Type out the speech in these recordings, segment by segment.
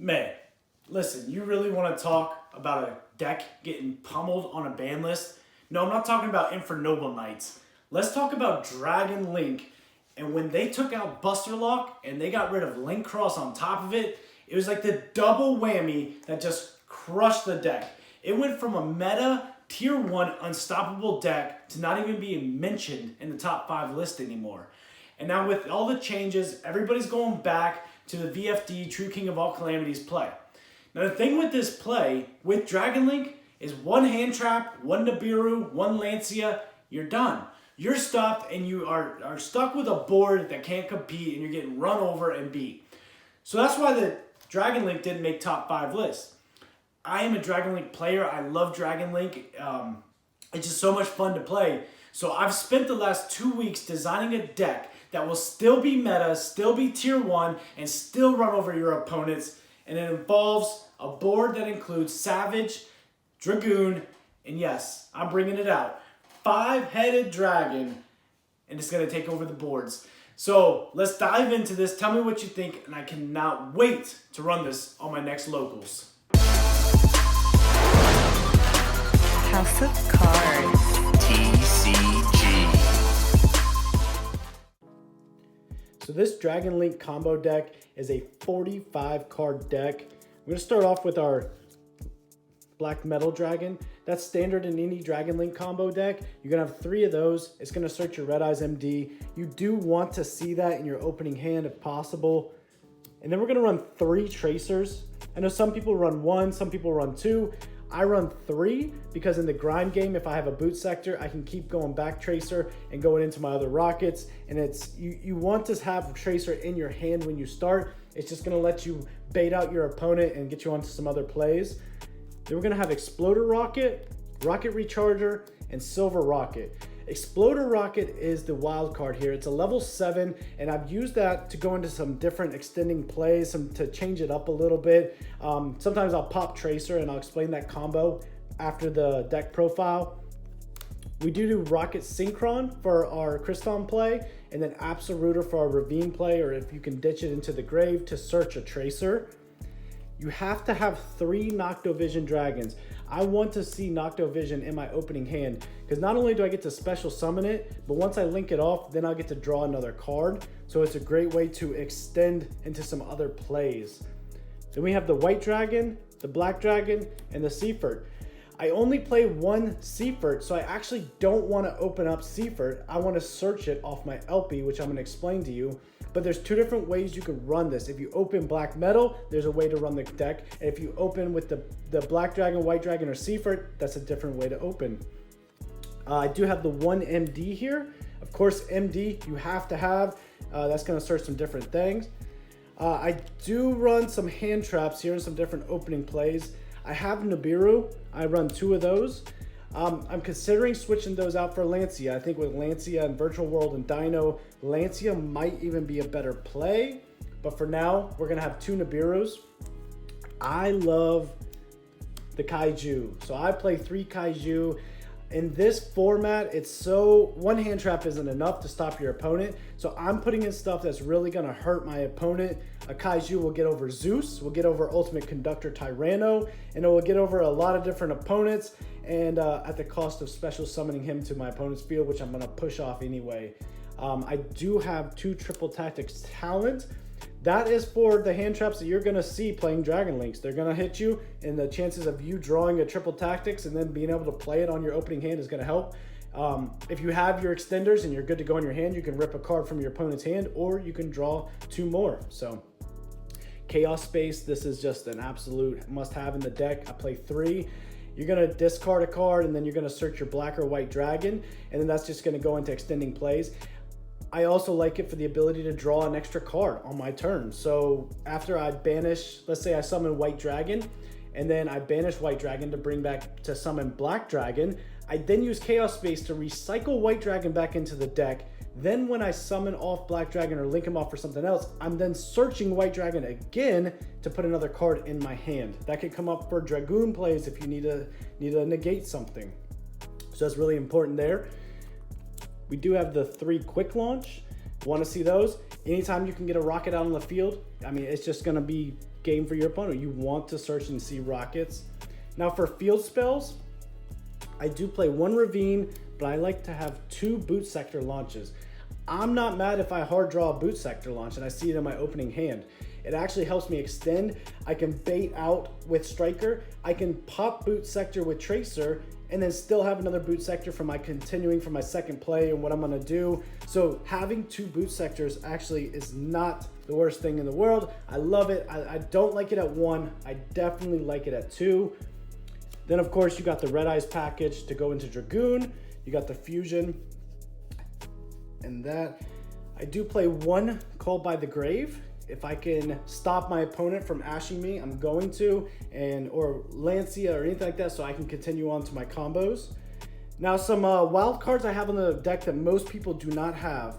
Man, listen, you really want to talk about a deck getting pummeled on a ban list? No, I'm not talking about Infernoble Knights. Let's talk about Dragon Link. And when they took out Buster Lock and they got rid of Link Cross on top of it, it was like the double whammy that just crushed the deck. It went from a meta tier 1 unstoppable deck to not even being mentioned in the top 5 list anymore. And now with all the changes, everybody's going back to the VFD True King of All Calamities play. Now the thing with this play, with Dragon Link, is one hand trap, one Nibiru, one Lancia, you're done. You're stopped and you are stuck with a board that can't compete and you're getting run over and beat. So that's why the Dragon Link didn't make top 5 lists. I am a Dragon Link player. I love Dragon Link. It's just so much fun to play. So I've spent the last 2 weeks designing a deck that will still be meta, still be tier 1, and still run over your opponents. And it involves a board that includes Savage, Dragoon, and yes, I'm bringing it out, 5-headed dragon, and it's going to take over the boards. So let's dive into this. Tell me what you think, and I cannot wait to run this on my next locals. House of Cards. TCG. So this Dragon Link combo deck is a 45 card deck. I'm going to start off with our Black Metal Dragon. That's standard in any Dragon Link combo deck. You're going to have 3 of those. It's going to search your Red Eyes MD. You do want to see that in your opening hand if possible. And then we're going to run 3 Tracers. I know some people run 1, some people run 2. I run 3 because in the grind game, if I have a boot sector, I can keep going back Tracer and going into my other Rockets. And it's you want to have Tracer in your hand when you start. It's just going to let you bait out your opponent and get you onto some other plays. Then we're going to have Exploder Rocket, Rocket Recharger, and Silver Rocket. Exploder Rocket is the wild card here. It's a level 7, and I've used that to go into some different extending plays, to change it up a little bit. Sometimes I'll pop Tracer, and I'll explain that combo after the deck profile. We do Rocket Synchron for our Kriston play, and then Absoluter for our Ravine play, or if you can ditch it into the grave to search a Tracer. You have to have 3 Noctovision Dragons. I want to see Noctovision in my opening hand because not only do I get to special summon it, but once I link it off, then I'll get to draw another card. So it's a great way to extend into some other plays. Then we have the White Dragon, the Black Dragon, and the Seafort. I only play 1 Seafort, so I actually don't want to open up Seafort. I want to search it off my LP, which I'm going to explain to you. But there's 2 different ways you can run this. If you open Black Metal, there's a way to run the deck. And if you open with the Black Dragon, White Dragon, or Seafort, that's a different way to open. I do have the 1 MD here. Of course, MD you have to have. That's going to search some different things. I do run some hand traps here and some different opening plays. I have Nibiru. I run 2 of those. I'm considering switching those out for Lancia. I think with Lancia and Virtual World and Dino, Lancia might even be a better play. But for now, we're going to have 2 Nibirus. I love the Kaiju. So I play 3 Kaiju. In this format, it's so 1 hand trap isn't enough to stop your opponent. So I'm putting in stuff that's really going to hurt my opponent. A Kaiju will get over Zeus, will get over Ultimate Conductor Tyranno, and it will get over a lot of different opponents. And at the cost of special summoning him to my opponent's field, which I'm going to push off anyway. I do have 2 Triple Tactics Talent. That is for the hand traps that you're going to see playing Dragon Links. They're going to hit you, and the chances of you drawing a Triple Tactics and then being able to play it on your opening hand is going to help. If you have your extenders and you're good to go in your hand, you can rip a card from your opponent's hand, or you can draw 2 more. So Chaos Space, this is just an absolute must-have in the deck. I play 3. You're going to discard a card, and then you're going to search your Black or White Dragon, and then that's just going to go into extending plays. I also like it for the ability to draw an extra card on my turn. So after I banish, let's say I summon White Dragon, and then I banish White Dragon to bring back to summon Black Dragon, I then use Chaos Space to recycle White Dragon back into the deck. Then when I summon off Black Dragon or link him off for something else, I'm then searching White Dragon again to put another card in my hand. That could come up for Dragoon plays if you need to negate something. So that's really important there. We do have the 3 Quick Launch. Want to see those? Anytime you can get a rocket out on the field, I mean, it's just going to be game for your opponent. You want to search and see rockets. Now for field spells, I do play 1 Ravine, but I like to have 2 boot sector launches. I'm not mad if I hard draw a boot sector launch and I see it in my opening hand. It actually helps me extend. I can bait out with striker. I can pop boot sector with tracer and then still have another boot sector for my continuing for my second play and what I'm gonna do. So having 2 boot sectors actually is not the worst thing in the world. I love it. I don't like it at 1. I definitely like it at 2. Then of course you got the Red Eyes package to go into Dragoon. You got the Fusion and that. I do play 1 Called by the Grave. If I can stop my opponent from ashing me, I'm going to, or Lancia or anything like that, so I can continue on to my combos. Now some wild cards I have on the deck that most people do not have.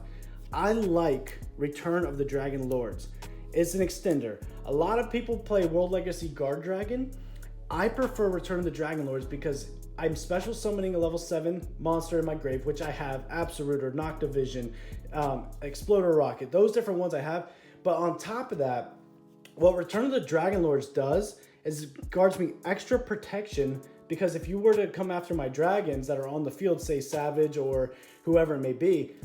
I like Return of the Dragon Lords. It's an extender. A lot of people play World Legacy Guard Dragon. I prefer Return of the Dragon Lords because I'm special summoning a level 7 monster in my grave, which I have Absoluter, Noctivision, Exploder Rocket, those different ones I have. But on top of that, what Return of the Dragon Lords does is it guards me extra protection, because if you were to come after my dragons that are on the field, say Savage or whoever it may be,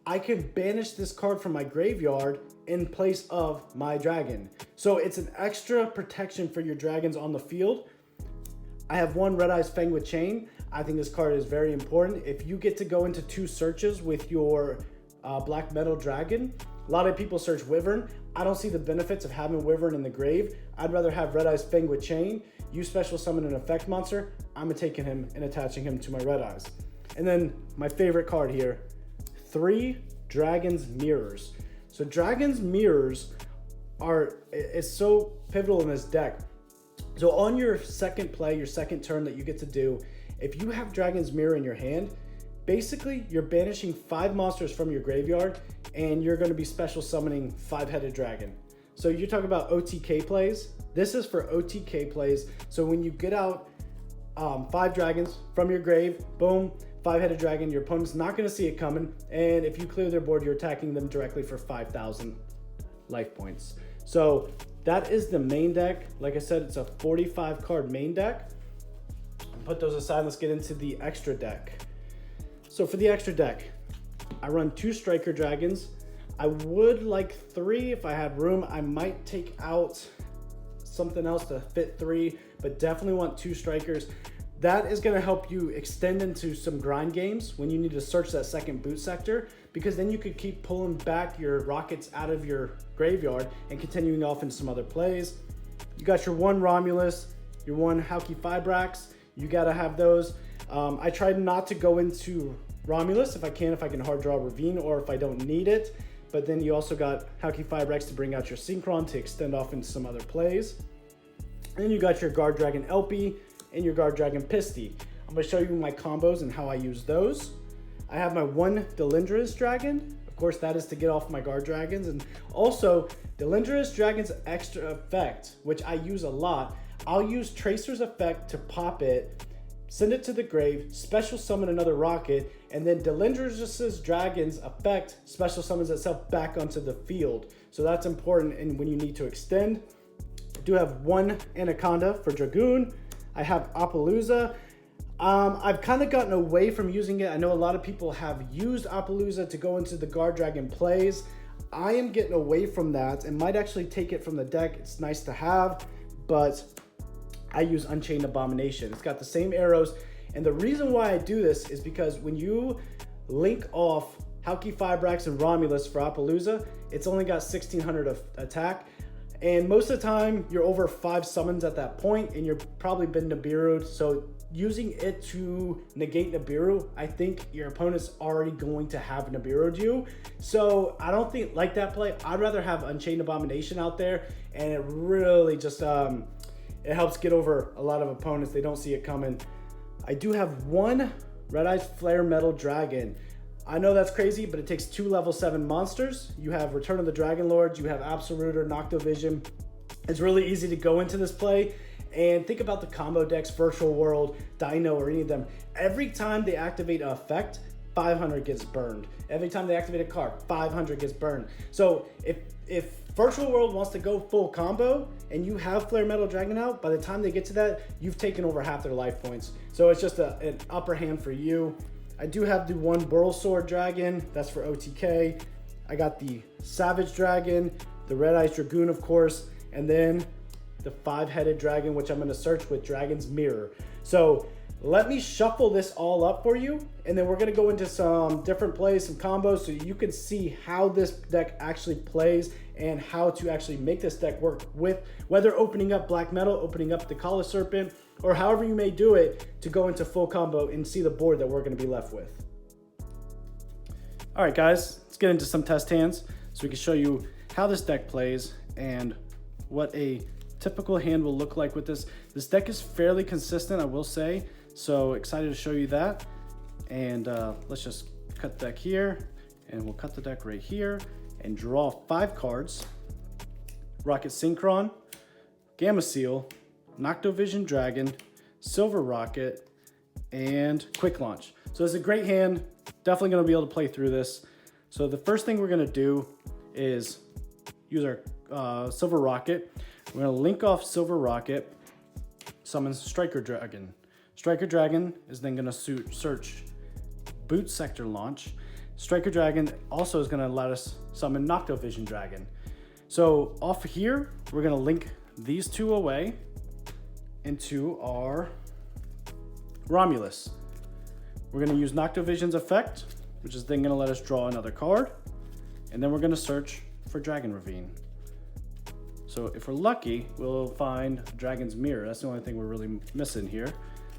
I can banish this card from my graveyard in place of my dragon. So it's an extra protection for your dragons on the field. I have 1 Red Eyes Fang with Chain. I think this card is very important. If you get to go into 2 searches with your Black Metal Dragon, a lot of people search Wyvern. I don't see the benefits of having Wyvern in the grave. I'd rather have Red Eyes Fang with Chain. You special summon an effect monster. I'm taking him and attaching him to my Red Eyes. And then my favorite card here, 3 Dragon's Mirrors. So Dragon's Mirrors is so pivotal in this deck. So on your second play, your second turn that you get to do, if you have Dragon's Mirror in your hand, basically you're banishing 5 monsters from your graveyard and you're going to be special summoning 5-headed dragon. So you're talking about OTK plays. This is for OTK plays. So when you get out 5 dragons from your grave, boom, 5-headed dragon, your opponent's not going to see it coming. And if you clear their board, you're attacking them directly for 5,000 life points. So that is the main deck. Like I said, it's a 45 card main deck. Put those aside, let's get into the extra deck. So for the extra deck, I run 2 striker dragons. I would like 3 if I had room. I might take out something else to fit 3, but definitely want 2 strikers. That is going to help you extend into some grind games when you need to search that second boot sector, because then you could keep pulling back your rockets out of your graveyard and continuing off into some other plays. You got your 1 Romulus, your 1 Hauki Fibrax. You got to have those. I tried not to go into Romulus if I can hard draw Ravine or if I don't need it. But then you also got Hauki Fibrax to bring out your Synchron to extend off into some other plays. And then you got your Guard Dragon Elpie and your Guard Dragon Pisty. I'm going to show you my combos and how I use those. I have my 1 Delindrous Dragon. Of course, that is to get off my Guard Dragons. And also, Delindrous Dragon's extra effect, which I use a lot. I'll use Tracer's effect to pop it, send it to the grave, special summon another rocket, and then Delindrous' Dragon's effect special summons itself back onto the field. So that's important and when you need to extend. I do have 1 Anaconda for Dragoon. I have Appaloosa. I've kind of gotten away from using it. I know a lot of people have used Appaloosa to go into the Guard Dragon plays. I am getting away from that and might actually take it from the deck. It's nice to have, but I use Unchained Abomination. It's got the same arrows. And the reason why I do this is because when you link off Hauki Fibrax and Romulus for Appaloosa, it's only got 1600 of attack. And most of the time, you're over 5 summons at that point, and you're probably been Nibiru'd. So using it to negate Nibiru, I think your opponent's already going to have Nibiru'd you. So I don't think like that play. I'd rather have Unchained Abomination out there, and it really just it helps get over a lot of opponents. They don't see it coming. I do have 1 Red Eyes Flare Metal Dragon. I know that's crazy, but it takes 2 level 7 monsters. You have Return of the Dragon Lords, you have Absoluter, Noctovision. It's really easy to go into this play. And think about the combo decks, Virtual World, Dino, or any of them. Every time they activate an effect, 500 gets burned. Every time they activate a card, 500 gets burned. So if Virtual World wants to go full combo and you have Flare Metal Dragon out, by the time they get to that, you've taken over half their life points. So it's just an upper hand for you. I do have the one Burl Sword Dragon, that's for OTK. I got the Savage Dragon, the Red Eyes Dragoon, of course, and then the 5-headed dragon, which I'm gonna search with Dragon's Mirror. So let me shuffle this all up for you, and then we're gonna go into some different plays, some combos, so you can see how this deck actually plays and how to actually make this deck work with whether opening up Black Metal, opening up the Collar Serpent, or however you may do it to go into full combo and see the board that we're gonna be left with. All right, guys, let's get into some test hands so we can show you how this deck plays and what a typical hand will look like with this. This deck is fairly consistent, I will say, so excited to show you that. And let's just cut the deck here, and we'll cut the deck right here and draw 5 cards. Rokket Synchron, Gamma Seal, Noctovision Dragon, Silver Rokket, and Quick Launch. So it's a great hand, definitely gonna be able to play through this. So the first thing we're gonna do is use our Silver Rokket. We're gonna link off Silver Rokket, summon Striker Dragon. Striker Dragon is then gonna search Boot Sector Launch. Striker Dragon also is gonna let us summon Noctovision Dragon. So off here, we're gonna link these 2 away into our Romulus. We're gonna use Noctovision's effect, which is then gonna let us draw another card. And then we're gonna search for Dragon Ravine. So if we're lucky, we'll find Dragon's Mirror. That's the only thing we're really missing here.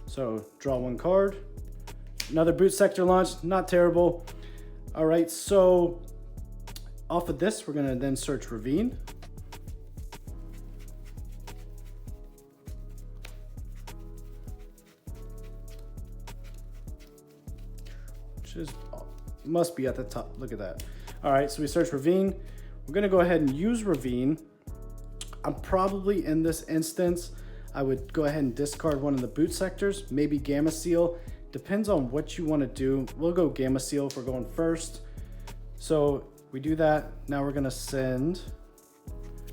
So draw 1 card. Another Boot Sector Launch, not terrible. All right, so off of this, we're gonna then search Ravine. Which is, must be at the top, look at that. All right, so we search Ravine. We're gonna go ahead and use Ravine. I'm probably in this instance, I would go ahead and discard one of the boot sectors, maybe Gamma Seal. Depends on what you want to do. We'll go Gamma Seal if we're going first. So we do that. Now we're gonna send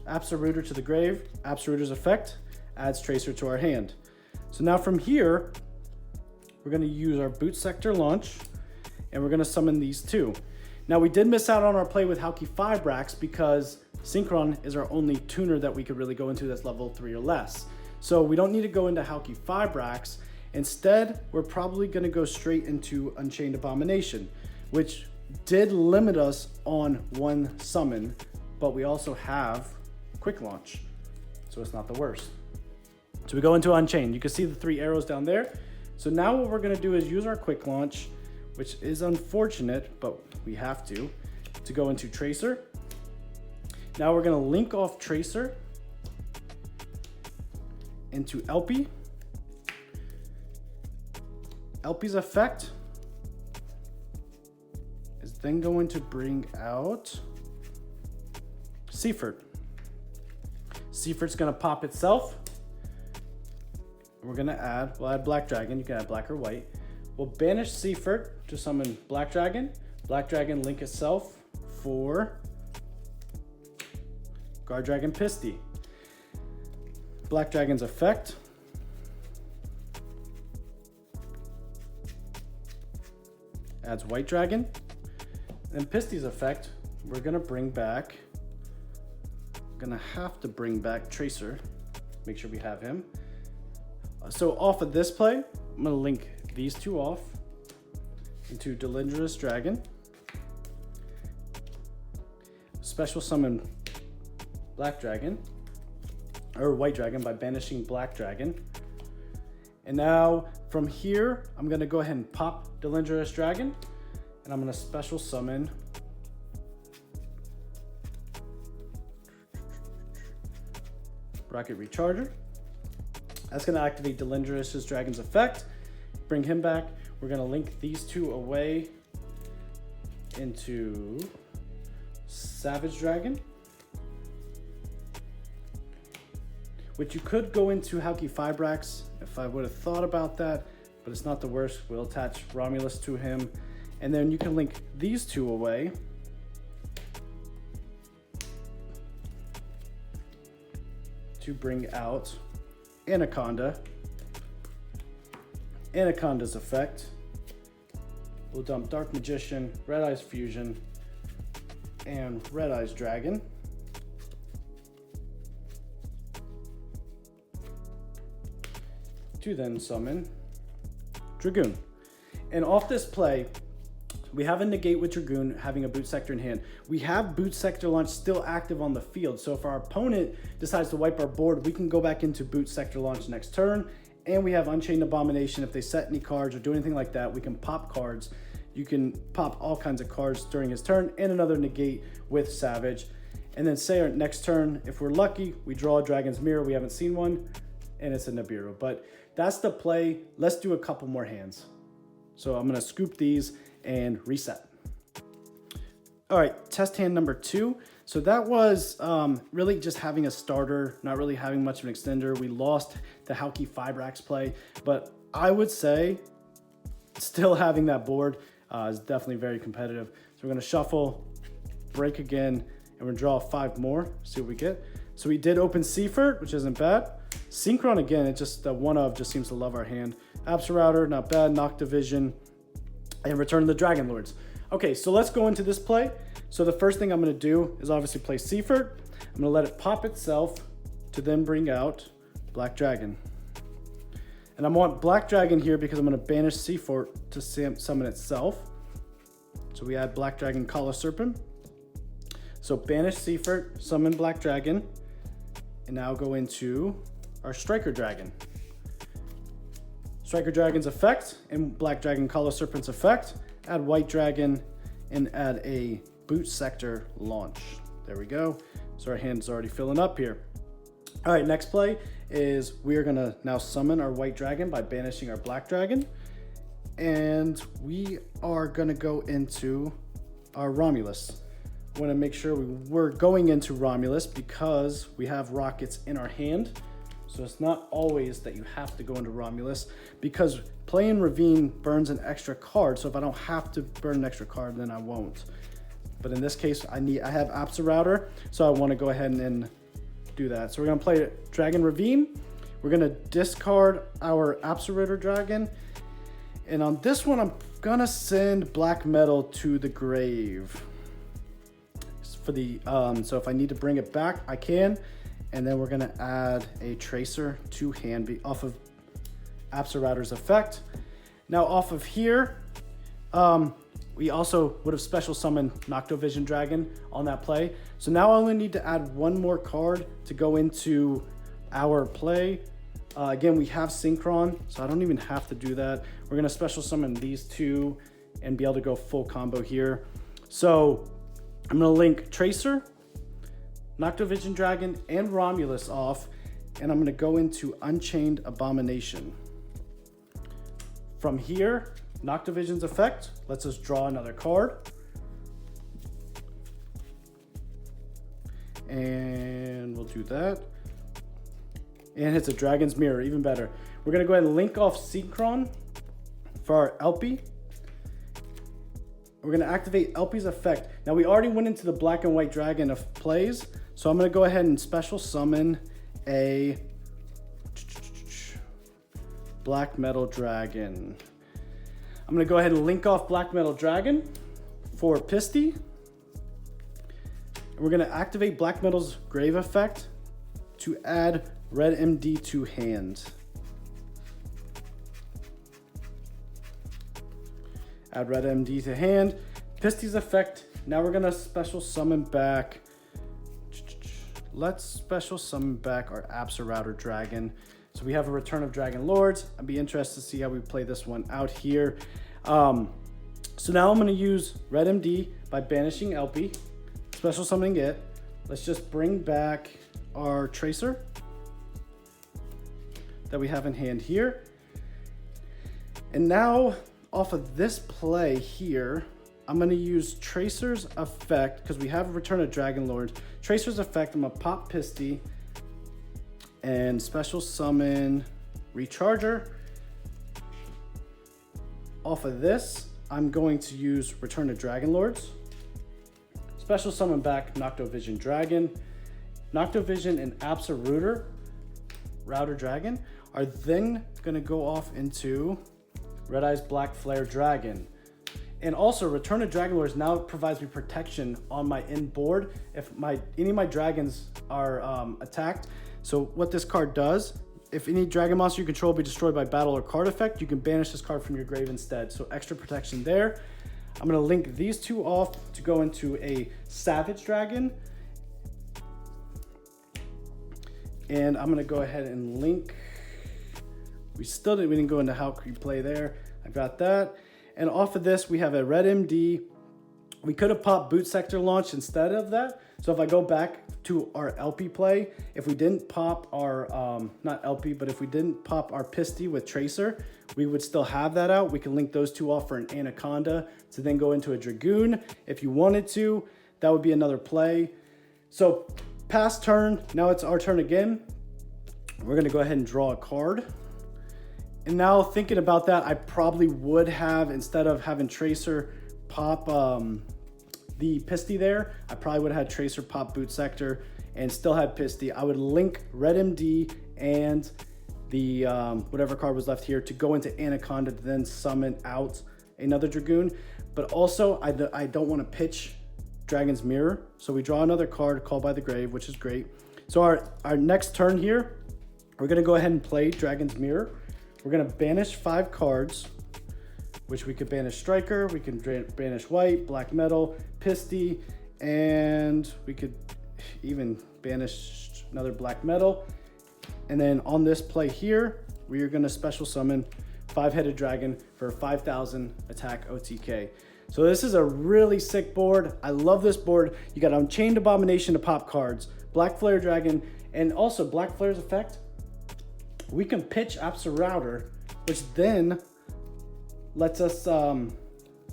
Absoluter to the grave. Absoluter's effect adds Tracer to our hand. So now from here, we're gonna use our boot sector launch, and we're gonna summon these 2. Now we did miss out on our play with Halki Fibrax because Synchron is our only tuner that we could really go into that's level 3 or less. So we don't need to go into Halki Fibrax. Instead, we're probably gonna go straight into Unchained Abomination, which did limit us on 1 summon, but we also have Quick Launch, so it's not the worst. So we go into Unchained. You can see the 3 arrows down there. So now what we're gonna do is use our Quick Launch, which is unfortunate, but we have to go into Tracer. Now we're gonna link off Tracer into LP. LP's effect is then going to bring out Seaford. Seaford's gonna pop itself. We're gonna we'll add Black Dragon. You can add black or white. We'll banish Seaford to summon Black Dragon. Black Dragon link itself for Guard Dragon Pisty. Black Dragon's effect adds White Dragon. And Pisty's effect, we're gonna have to bring back Tracer. Make sure we have him. So off of this play, I'm gonna link these 2 off into Delindrous Dragon. Special summon Black Dragon, or White Dragon by banishing Black Dragon. And now from here, I'm gonna go ahead and pop Delindrous Dragon, and I'm gonna special summon Rocket Recharger. That's gonna activate Delindrous Dragon's effect, bring him back. We're gonna link these 2 away into Savage Dragon, which you could go into Halki Fibrax if I would have thought about that, but it's not the worst. We'll attach Romulus to him, And then you can link these two away. To bring out Anaconda. Anaconda's effect. We'll dump Dark Magician, Red Eyes Fusion, and Red Eyes Dragon. To then summon Dragoon. And off this play, we have a negate with Dragoon having a Boot Sector in hand. We have Boot Sector Launch still active on the field. So if our opponent decides to wipe our board, we can go back into Boot Sector Launch next turn. And we have Unchained Abomination. If they set any cards or do anything like that, we can pop cards. You can pop all kinds of cards during his turn, and another negate with Savage. And then say our next turn, if we're lucky, we draw a Dragon's Mirror. We haven't seen one, and it's a Nibiru. But that's the play. Let's do a couple more hands. So I'm gonna scoop these and reset. All right, test hand number 2. So that was really just having a starter, not really having much of an extender. We lost the Hauki Fibrax play, but I would say still having that board is definitely very competitive. So we're gonna shuffle, break again, and we're gonna draw 5 more, see what we get. So we did open Seaford, which isn't bad. Synchron again, it just, the one of just seems to love our hand. Absorrouter, not bad, Noctivision, and Return of the Dragon Lords. Okay, so let's go into this play. So the first thing I'm gonna do is obviously play Seaford. I'm gonna let it pop itself to then bring out Black Dragon. And I want Black Dragon here because I'm gonna banish Seafort to summon itself. So we add Black Dragon Collar Serpent. So banish Seafort, summon Black Dragon, and now go into our Striker Dragon. Striker Dragon's effect and Black Dragon Collar Serpent's effect. Add White Dragon and add a Boot Sector Launch. There we go. So our hand's already filling up here. All right, next play is we are gonna now summon our White Dragon by banishing our Black Dragon. And we are gonna go into our Romulus. I wanna make sure we're going into Romulus because we have Rockets in our hand. So it's not always that you have to go into Romulus because playing Ravine burns an extra card. So if I don't have to burn an extra card, then I won't. But in this case, I have Absorrouter, so I want to go ahead and do that. So we're gonna play Dragon Ravine. We're gonna discard our Absorrouter Dragon. And on this one, I'm gonna send Black Metal to the grave. For the so if I need to bring it back, I can. And then we're gonna add a Tracer to hand off of Absorrouter's effect. Now off of here, we also would have special summoned Noctovision Dragon on that play. So now I only need to add one more card to go into our play. Again, we have Synchron, so I don't even have to do that. We're gonna special summon these two and be able to go full combo here. So I'm gonna link Tracer, Noctovision Dragon, and Romulus off, and I'm gonna go into Unchained Abomination. From here, Noctovision's effect lets us draw another card. And we'll do that. And it's a Dragon's Mirror, even better. We're gonna go ahead and link off Synchron for our LP. We're gonna activate LP's effect. Now we already went into the Black and White Dragon of plays, so I'm gonna go ahead and special summon a Black Metal Dragon. I'm gonna go ahead and link off Black Metal Dragon for Pisty. And we're gonna activate Black Metal's Grave effect to add Red MD to hand. Add Red MD to hand. Pisty's effect. Now we're gonna special summon back. Let's special summon back our Absorrouter Dragon. So we have a Return of Dragon Lords. I'd be interested to see how we play this one out here. So now I'm gonna use Red MD by banishing LP, special summoning it. Let's just bring back our Tracer that we have in hand here. And now off of this play here, I'm gonna use Tracer's effect because we have a Return of Dragon Lords. Tracer's effect, I'm gonna pop Pisty and special summon Recharger. Off of this, I'm going to use Return to Dragon Lords. Special summon back Noctovision Dragon. Noctovision and Absoluter Router Dragon are then gonna go off into Red Eyes Black Flare Dragon. And also Return to Dragon Lords now provides me protection on my end board if any of my dragons are attacked. So what this card does, if any dragon monster you control be destroyed by battle or card effect, you can banish this card from your grave instead. So extra protection there. I'm gonna link these two off to go into a Savage Dragon. And I'm gonna go ahead and link, we didn't go into how you play there. I got that. And off of this, we have a Red MD. We could have popped Boot Sector Launch instead of that. So if I go back to our LP play, if we didn't pop our, not LP, but if we didn't pop our Pisty with Tracer, we would still have that out. We can link those two off for an Anaconda to then go into a Dragoon. If you wanted to, that would be another play. So past turn, now it's our turn again. We're gonna go ahead and draw a card. And now thinking about that, I probably would have, instead of having Tracer pop the Pisty there, I probably would have had Tracer pop Boot Sector and still had Pisty. I would link Red MD and the whatever card was left here to go into Anaconda to then summon out another Dragoon. But also, I don't want to pitch Dragon's Mirror. So we draw another card, Called by the Grave, which is great. So our next turn here, we're going to go ahead and play Dragon's Mirror. We're gonna banish 5 cards, which we could banish Striker, we can banish White, Black Metal, Pisty, and we could even banish another Black Metal. And then on this play here, we are gonna special summon 5-headed dragon for 5,000 attack OTK. So this is a really sick board. I love this board. You got Unchained Abomination to pop cards, Black Flare Dragon, and also Black Flare's effect. We can pitch Absoluter, which then lets us,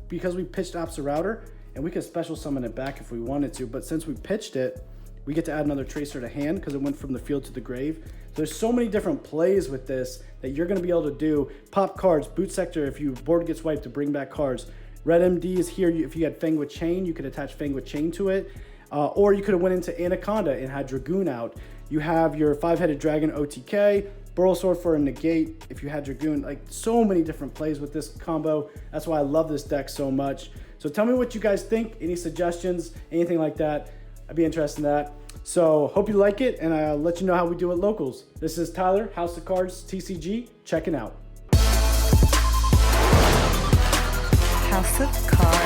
because we pitched Absoluter, and we could special summon it back if we wanted to, but since we pitched it, we get to add another Tracer to hand because it went from the field to the grave. So there's so many different plays with this that you're gonna be able to do. Pop cards, Boot Sector if your board gets wiped to bring back cards. Red MD is here. If you had Fang with Chain, you could attach Fang with Chain to it. Or you could have went into Anaconda and had Dragoon out. You have your 5-headed dragon OTK, Burrow Sword for a negate if you had Dragoon. Like, so many different plays with this combo. That's why I love this deck so much. So tell me what you guys think, any suggestions, anything like that. I'd be interested in that. So hope you like it, and I'll let you know how we do at locals. This is Tyler, House of Cards, TCG, checking out. House of Cards.